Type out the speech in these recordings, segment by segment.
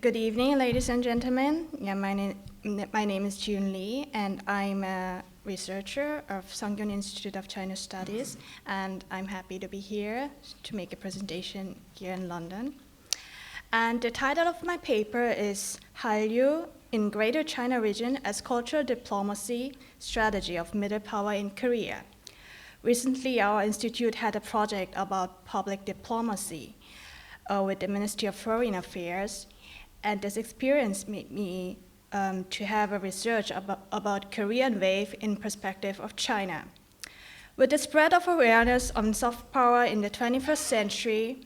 Good evening, ladies and gentlemen. My name is Jun Lee, and I'm a researcher of Sungkyun Institute of China Studies, and I'm happy to be here to make a presentation here in London. And the title of my paper is Hallyu in Greater China Region as Cultural Diplomacy Strategy of Middle Power in Korea. Recently, our institute had a project about public diplomacy with the Ministry of Foreign Affairs, and this experience made me to have a research about Korean wave in perspective of China. With the spread of awareness on soft power in the 21st century,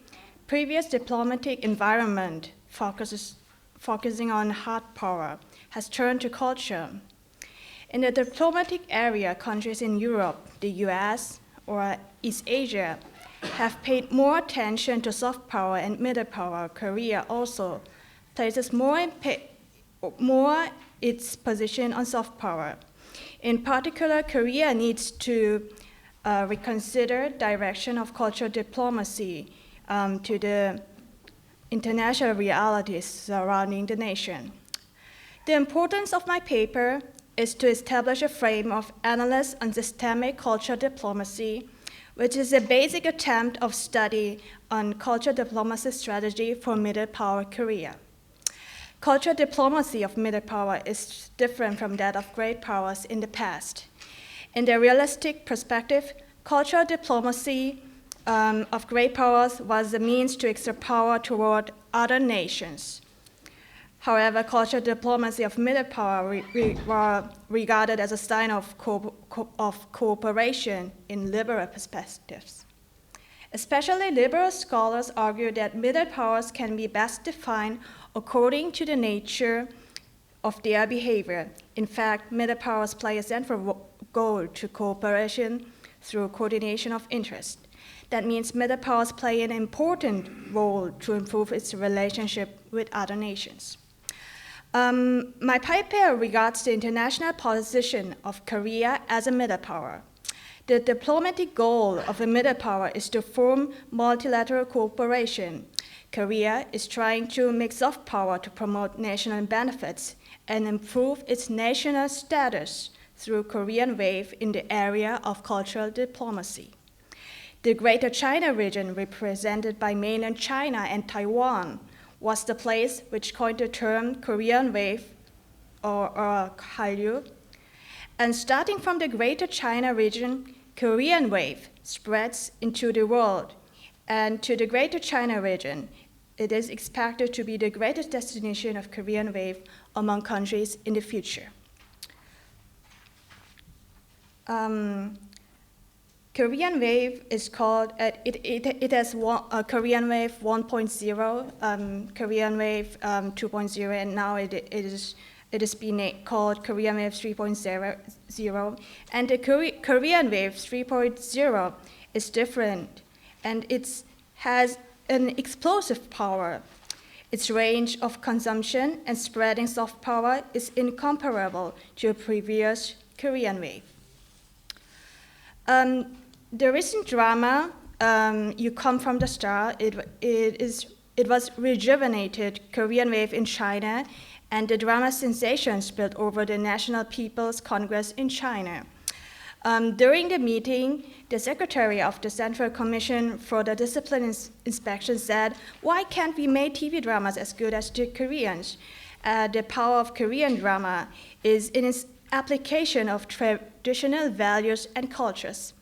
previous diplomatic environment focusing on hard power has turned to culture. In the diplomatic area, countries in Europe, the US, or East Asia have paid more attention to soft power and middle power. Korea also places more its position on soft power. In particular, Korea needs to reconsider direction of cultural diplomacy to the international realities surrounding the nation. The importance of my paper is to establish a frame of analysis on systemic cultural diplomacy, which is a basic attempt of study on cultural diplomacy strategy for middle power Korea. Cultural diplomacy of middle power is different from that of great powers in the past. In the realistic perspective, cultural diplomacy of great powers was the means to exert power toward other nations. However, cultural diplomacy of middle power were regarded as a sign of cooperation in liberal perspectives. Especially liberal scholars argue that middle powers can be best defined according to the nature of their behavior. In fact, middle powers play a central role to cooperation through coordination of interest. That means middle powers play an important role to improve its relationship with other nations. My paper regards the international position of Korea as a middle power. The diplomatic goal of a middle power is to form multilateral cooperation. Korea is trying to make soft power to promote national benefits and improve its national status through Korean wave in the area of cultural diplomacy. The Greater China region, represented by mainland China and Taiwan, was the place which coined the term Korean wave or Hallyu. And starting from the Greater China region, Korean wave spreads into the world. And to the Greater China region, it is expected to be the greatest destination of Korean wave among countries in the future. Korean wave is called, it has Korean wave 1.0, Korean wave 2.0, and now it is being called Korean wave 3.0. And the Korean wave 3.0 is different, and it has an explosive power. Its range of consumption and spreading soft power is incomparable to a previous Korean wave. The recent drama, You Come From the Star, it was rejuvenated Korean wave in China, and the drama sensation spilled over the National People's Congress in China. During the meeting, the secretary of the Central Commission for the Discipline Inspection said, "Why can't we make TV dramas as good as the Koreans?" The power of Korean drama is in its application of traditional values and cultures.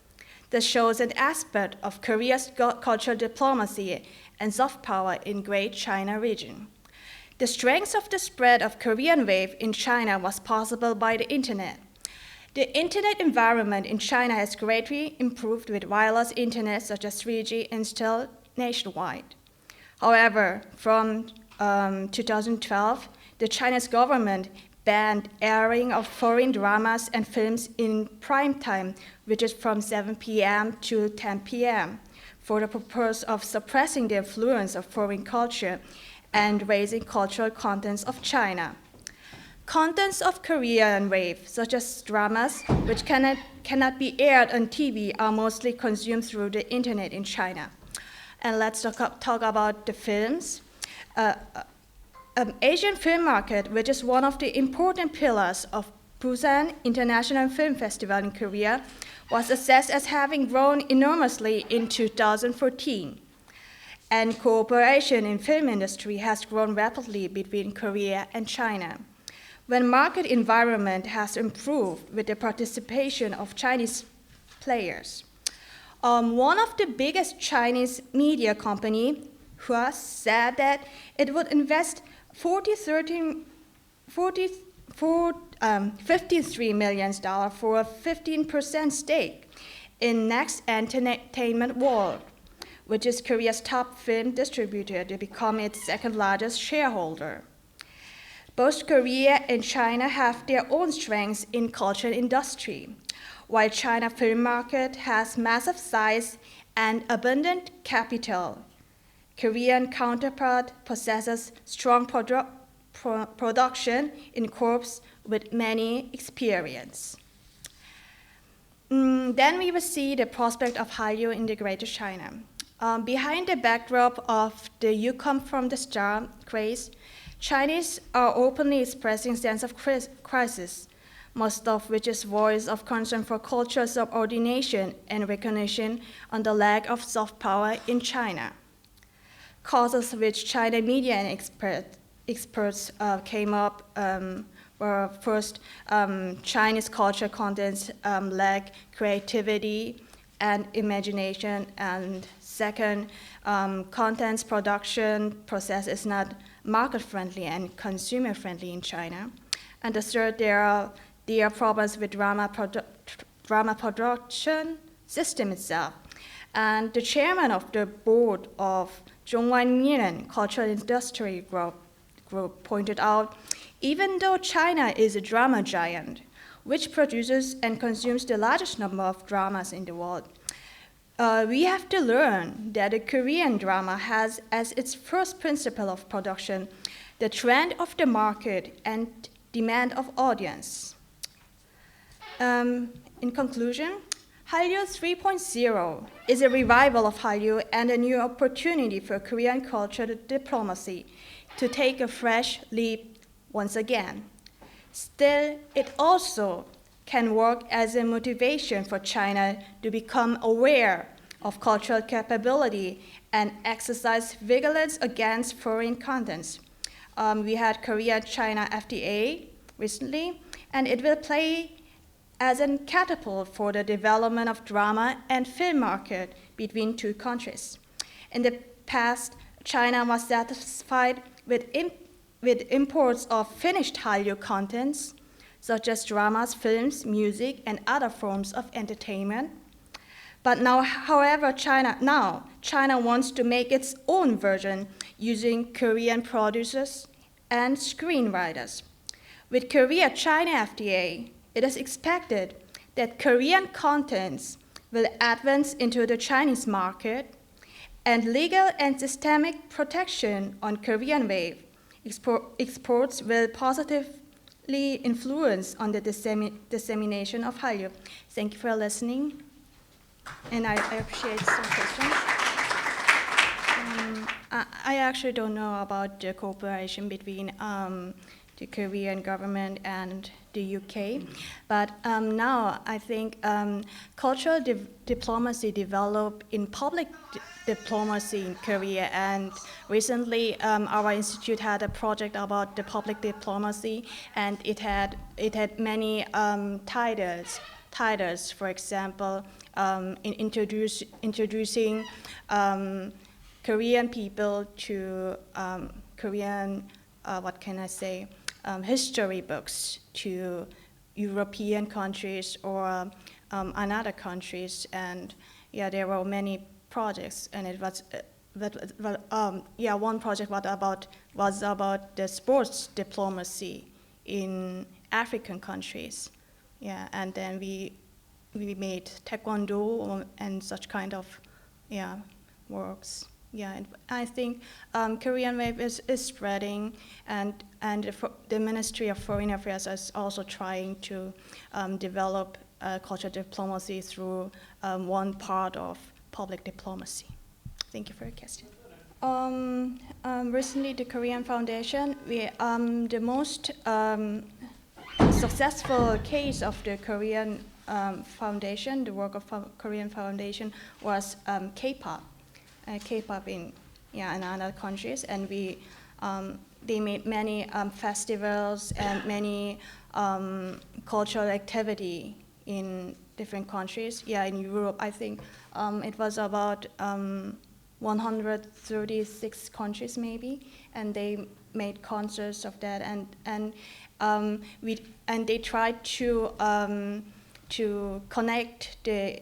This shows an aspect of Korea's cultural diplomacy and soft power in Great China region. The strength of the spread of Korean wave in China was possible by the internet. The internet environment in China has greatly improved with wireless internet such as 3G installed nationwide. However, from 2012, the Chinese government banned airing of foreign dramas and films in prime time, which is from 7 p.m. to 10 p.m., for the purpose of suppressing the influence of foreign culture and raising cultural contents of China. Contents of Korean wave, such as dramas, which cannot be aired on TV, are mostly consumed through the internet in China. And let's talk about the films. Asian film market, which is one of the important pillars of Busan International Film Festival in Korea, was assessed as having grown enormously in 2014. And cooperation in film industry has grown rapidly between Korea and China. When market environment has improved with the participation of Chinese players. One of the biggest Chinese media company, Hua, said that it would invest $53 million for a 15% stake in Next Entertainment World, which is Korea's top film distributor, to become its second largest shareholder. Both Korea and China have their own strengths in culture industry. While China film market has massive size and abundant capital, Korean counterpart possesses strong production in corps with many experience. Then we will see the prospect of Hallyu in the Greater China. Behind the backdrop of the "You Come From the Star" craze, Chinese are openly expressing sense of crisis, most of which is voice of concern for cultural subordination and recognition on the lack of soft power in China. Causes which China media and experts came up were first, Chinese culture contents lack creativity and imagination, and second, contents production process is not market-friendly and consumer-friendly in China. And the third, there are problems with drama production system itself. And the chairman of the board of Zhongwan Cultural Industry Group pointed out, even though China is a drama giant, which produces and consumes the largest number of dramas in the world, we have to learn that the Korean drama has as its first principle of production the trend of the market and demand of audience. In conclusion, Hallyu 3.0 is a revival of Hallyu and a new opportunity for Korean cultural diplomacy to take a fresh leap once again. Still, it also can work as a motivation for China to become aware of cultural capability and exercise vigilance against foreign contents. We had Korea-China FTA recently, and it will play as a catapult for the development of drama and film market between two countries. In the past, China was satisfied with imports of finished Hallyu contents, such as dramas, films, music, and other forms of entertainment. But now, however, China wants to make its own version using Korean producers and screenwriters. With Korea-China FTA, it is expected that Korean contents will advance into the Chinese market, and legal and systemic protection on Korean wave exports will positively influence on the dissemination of Hallyu. Thank you for listening, and I appreciate some questions. I actually don't know about the cooperation between the Korean government and the UK, but now I think cultural diplomacy developed in public diplomacy in Korea, and recently our institute had a project about the public diplomacy, and it had many titles. For example, in introducing Korean people to Korean, what can I say, history books to European countries or another countries, and yeah, there were many projects, and it was one project was about the sports diplomacy in African countries, yeah, and then we made taekwondo and such kind of works. Yeah, and I think Korean wave is spreading, and the Ministry of Foreign Affairs is also trying to develop cultural diplomacy through one part of public diplomacy. Thank you for your question. Recently, the Korean Foundation, the most successful case of the Korean Foundation, the work of Korean Foundation, was K-pop. K-pop in other countries, and they made many festivals and many cultural activity in different countries. Yeah, in Europe, I think it was about 136 countries maybe, and they made concerts of that, and they tried to connect the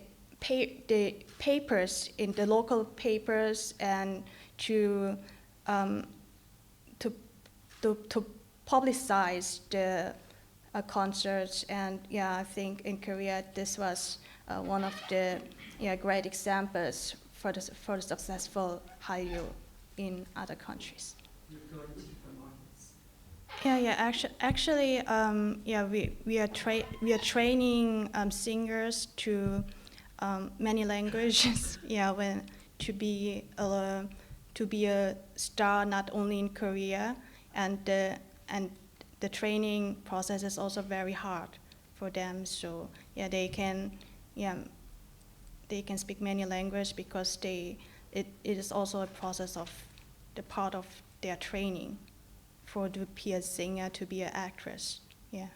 papers in the local papers and to publicize the concerts. And yeah, I think in Korea this was one of the great examples for the successful Hallyu in other countries. You go to different markets. Actually, we are training singers to many languages. To be a star not only in Korea, and the training process is also very hard for them. So they can speak many languages because it is also a process of the part of their training for to be a singer, to be an actress. Yeah.